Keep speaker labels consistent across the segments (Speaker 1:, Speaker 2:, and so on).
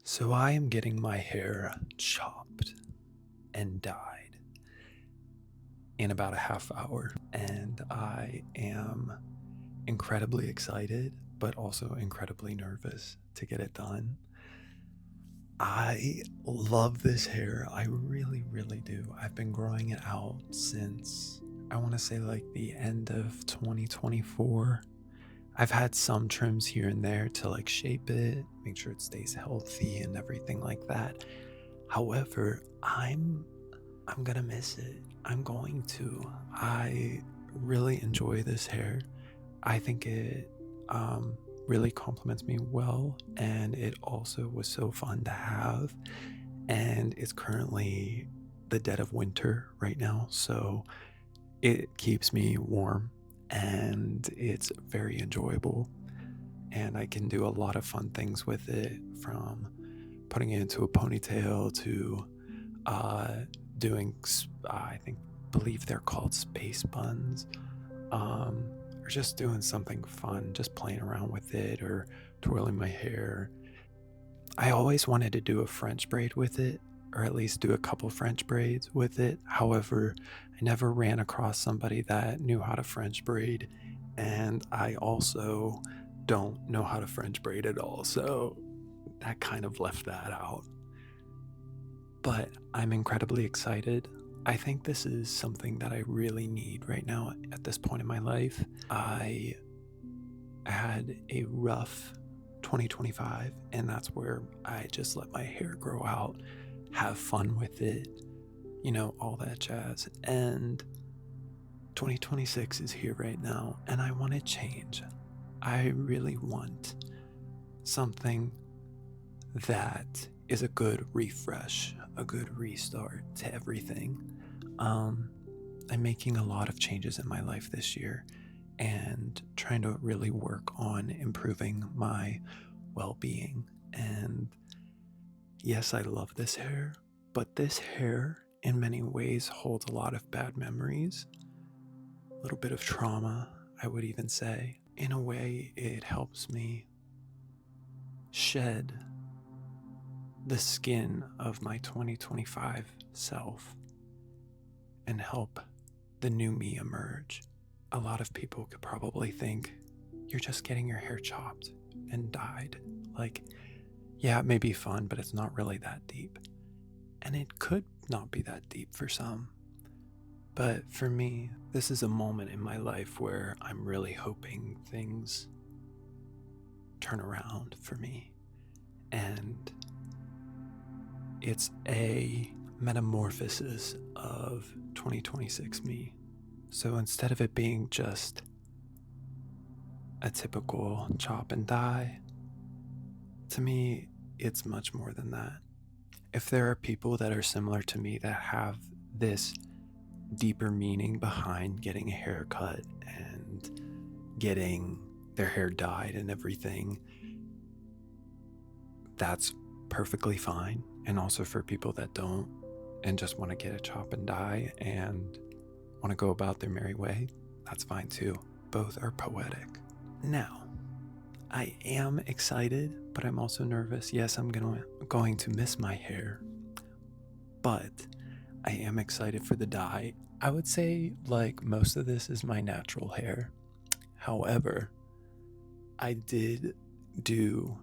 Speaker 1: So I am getting my hair chopped and dyed in about a half hour, and I am incredibly excited, but also incredibly nervous to get it done. I love this hair. I really, really do. I've been growing it out since I want to say like the end of 2024. I've had some trims here and there to like shape it, make sure it stays healthy and everything like that. However, I'm gonna miss it. I'm going to. I really enjoy this hair. I think it really complements me well, and it also was so fun to have. And it's currently the dead of winter right now, so it keeps me warm and it's very enjoyable. And I can do a lot of fun things with it, from putting it into a ponytail to uh, doing, I think, believe they're called space buns, um, or just doing something fun, just playing around with it or twirling my hair. I always wanted to do a French braid with it, or at least do a couple French braids with it. However, I never ran across somebody that knew how to French braid, and I also don't know how to French braid at all, so that kind of left that out. But I'm incredibly excited. I think this is something that I really need right now at this point in my life. I had a rough 2025, and that's where I just let my hair grow out, have fun with it, all that jazz. And 2026 is here right now, and I want to change. I really want something that is a good refresh, a good restart to everything. Um, I'm making a lot of changes in my life this year and trying to really work on improving my well being. And yes, I love this hair, but this hair in many ways holds a lot of bad memories, a little bit of trauma, I would even say. In a way, it helps me shed the skin of my 2025 self and help the new me emerge. A lot of people could probably think you're just getting your hair chopped and dyed. Like, yeah, it may be fun, but it's not really that deep. And it could not be that deep for some. But for me, this is a moment in my life where I'm really hoping things turn around for me. And it's a metamorphosis of 2026 me. So instead of it being just a typical chop and dye, to me, it's much more than that. If there are people that are similar to me that have this deeper meaning behind getting a haircut and getting their hair dyed and everything, that's perfectly fine. And also for people that don't and just want to get a chop and dye and want to go about their merry way, that's fine too. Both are poetic. Now, I am excited, but I'm also nervous. Yes, I'm going to miss my hair, but I am excited for the dye. I would say like most of this is my natural hair. However, I did do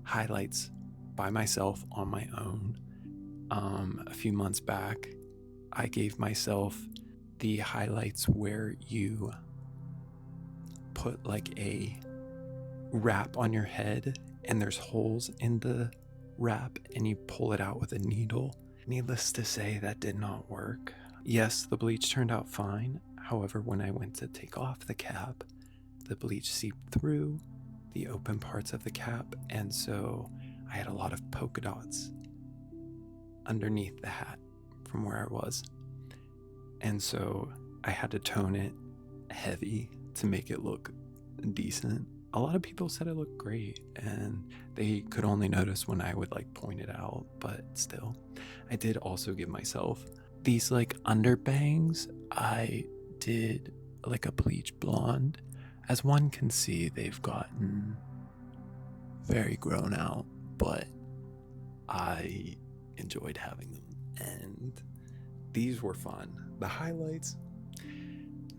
Speaker 1: highlights by myself on my own. A few months back, I gave myself the highlights where you put like a wrap on your head and there's holes in the wrap and you pull it out with a needle. Needless to say, that did not work. Yes, the bleach turned out fine. However, when I went to take off the cap, the bleach seeped through the open parts of the cap, and so I had a lot of polka dots underneath the hat from where I was. And so I had to tone it heavy to make it look decent. A lot of people said it looked great, and they could only notice when I would like point it out, but still. I did also give myself these like underbangs. I did like a bleach blonde. As one can see, they've gotten very grown out, but I enjoyed having them, and these were fun. The highlights,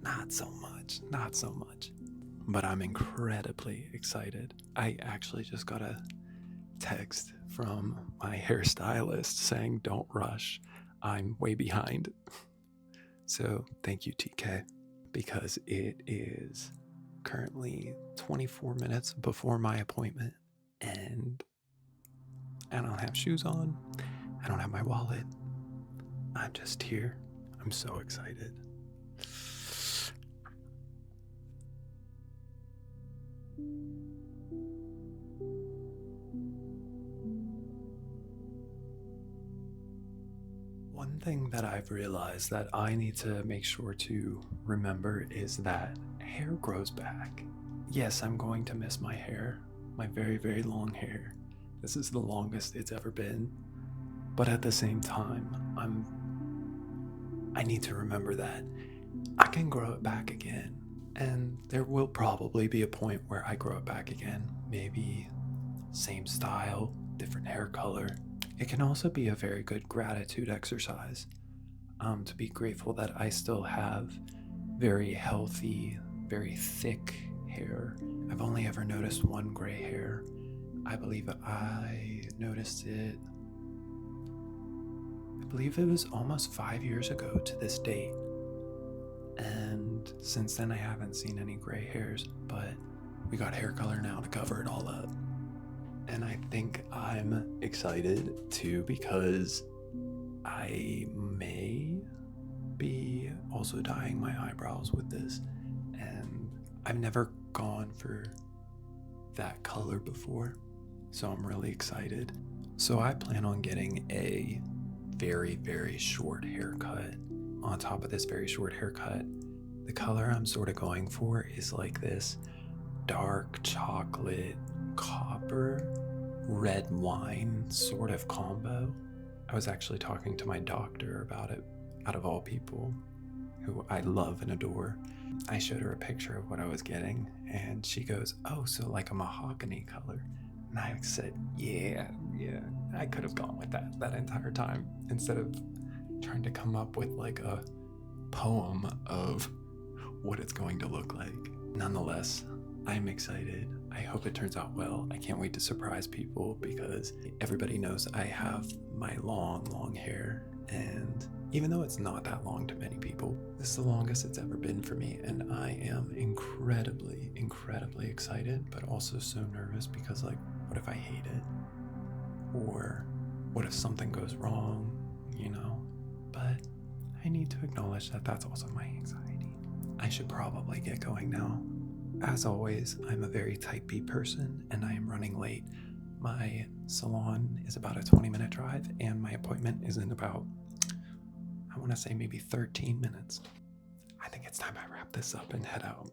Speaker 1: not so much, not so much. But I'm incredibly excited. I actually just got a text from my hairstylist saying, "Don't rush. I'm way behind." So thank you, TK, because it is currently 24 minutes before my appointment, and I don't have shoes on. I don't have my wallet. I'm just here. I'm so excited. One thing that I've realized that I need to make sure to remember is that hair grows back. Yes, I'm going to miss my hair, my very, very long hair. This is the longest it's ever been. But at the same time, I need to remember that I can grow it back again. And there will probably be a point where I grow it back again. Maybe same style, different hair color. It can also be a very good gratitude exercise. To be grateful that I still have very healthy, very thick hair. I've only ever noticed one gray hair. I believe I noticed it, I believe it was almost 5 years ago to this date. And since then, I haven't seen any gray hairs, but we got hair color now to cover it all up. And I think I'm excited too because I may be also dyeing my eyebrows with this, and I've never gone for that color before, so I'm really excited. So I plan on getting a very, very short haircut. On top of this very short haircut, the color I'm sort of going for is like this dark chocolate copper red wine sort of combo. I was actually talking to my doctor about it, out of all people, who I love and adore. I showed her a picture of what I was getting, and she goes, "Oh, so like a mahogany color." And I said, yeah, I could have gone with that entire time instead of trying to come up with like a poem of what it's going to look like. Nonetheless, I'm excited. I hope it turns out well. I can't wait to surprise people because everybody knows I have my long, long hair. And even though it's not that long to many people, this is the longest it's ever been for me. And I am incredibly, incredibly excited, but also so nervous because, like, what if I hate it? Or what if something goes wrong, you know? But I need to acknowledge that that's also my anxiety. I should probably get going now. As always, I'm a very type B person and I am running late. My salon is about a 20-minute drive and my appointment is in about, I want to say maybe 13 minutes. I think it's time I wrap this up and head out.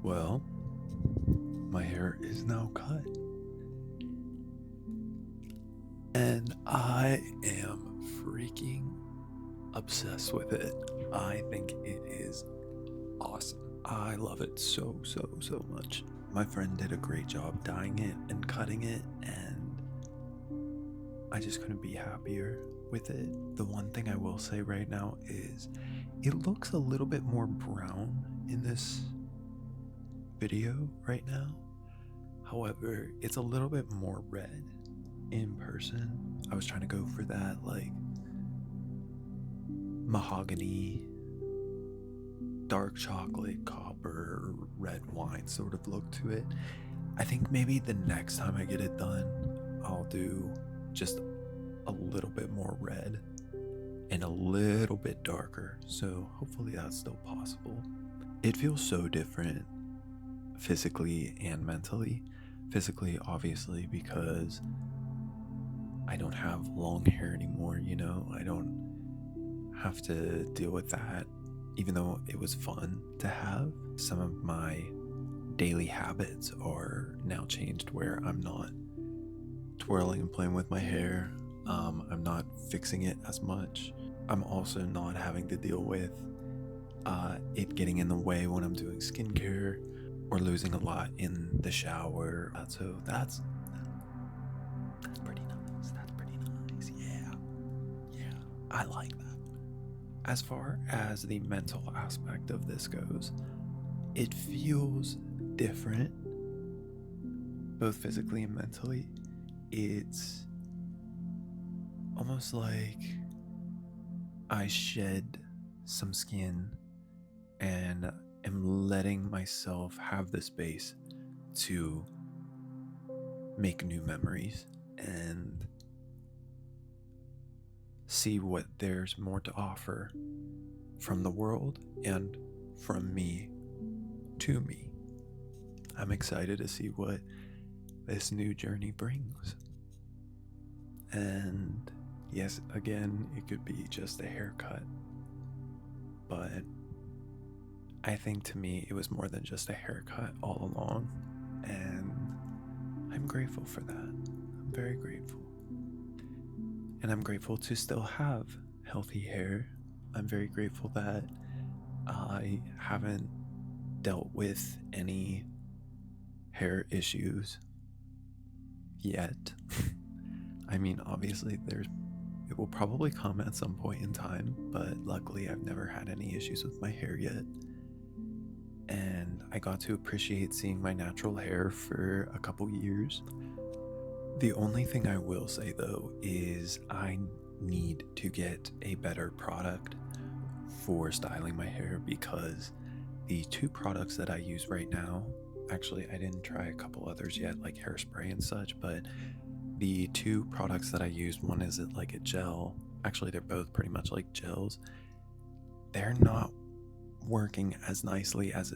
Speaker 1: Well, my hair is now cut. And I am freaking obsessed with it. I think it is awesome. I love it so, so, so much. My friend did a great job dyeing it and cutting it, and I just couldn't be happier with it. The one thing I will say right now is it looks a little bit more brown in this video right now. However, it's a little bit more red in person. I was trying to go for that like mahogany dark chocolate, copper, red wine sort of look to it. I think maybe the next time I get it done, I'll do just a little bit more red and a little bit darker. So hopefully that's still possible. It feels so different physically and mentally. Physically, obviously, because I don't have long hair anymore, you know? I don't have to deal with that, even though it was fun to have. Some of my daily habits are now changed where I'm not twirling and playing with my hair. I'm not fixing it as much. I'm also not having to deal with it getting in the way when I'm doing skincare or losing a lot in the shower. So that's pretty nice. That's pretty nice. Yeah. Yeah. I like that. As far as the mental aspect of this goes, it feels different, both physically and mentally. It's almost like I shed some skin and am letting myself have the space to make new memories and see what there's more to offer from the world and from me to me. I'm excited to see what this new journey brings. And yes, again, it could be just a haircut, but I think to me it was more than just a haircut all along, and I'm grateful for that. I'm very grateful. And I'm grateful to still have healthy hair. I'm very grateful that I haven't dealt with any hair issues yet. I mean, obviously, it will probably come at some point in time, but luckily, I've never had any issues with my hair yet. And I got to appreciate seeing my natural hair for a couple years. The only thing I will say though is I need to get a better product for styling my hair, because the two products that I use right now, actually, I didn't try a couple others yet, like hairspray and such, but the two products that I use, one is like a gel. Actually, they're both pretty much like gels. They're not working as nicely as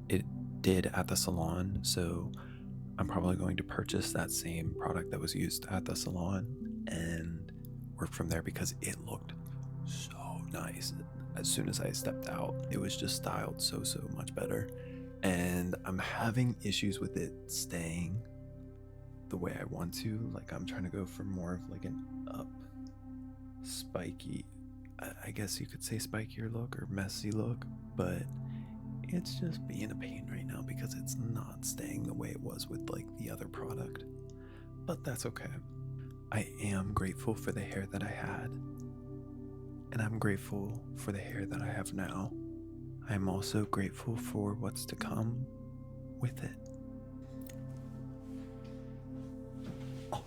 Speaker 1: it did at the salon. So I'm probably going to purchase that same product that was used at the salon and work from there, because it looked so nice. As soon as I stepped out, it was just styled so much better. And I'm having issues with it staying the way I want to. Like, I'm trying to go for more of like an up spiky, I guess you could say spikier look or messy look, but it's just being a pain right now because it's not staying the way it was with like the other product. But that's okay. I am grateful for the hair that I had, and I'm grateful for the hair that I have now. I'm also grateful for what's to come with it. Oh,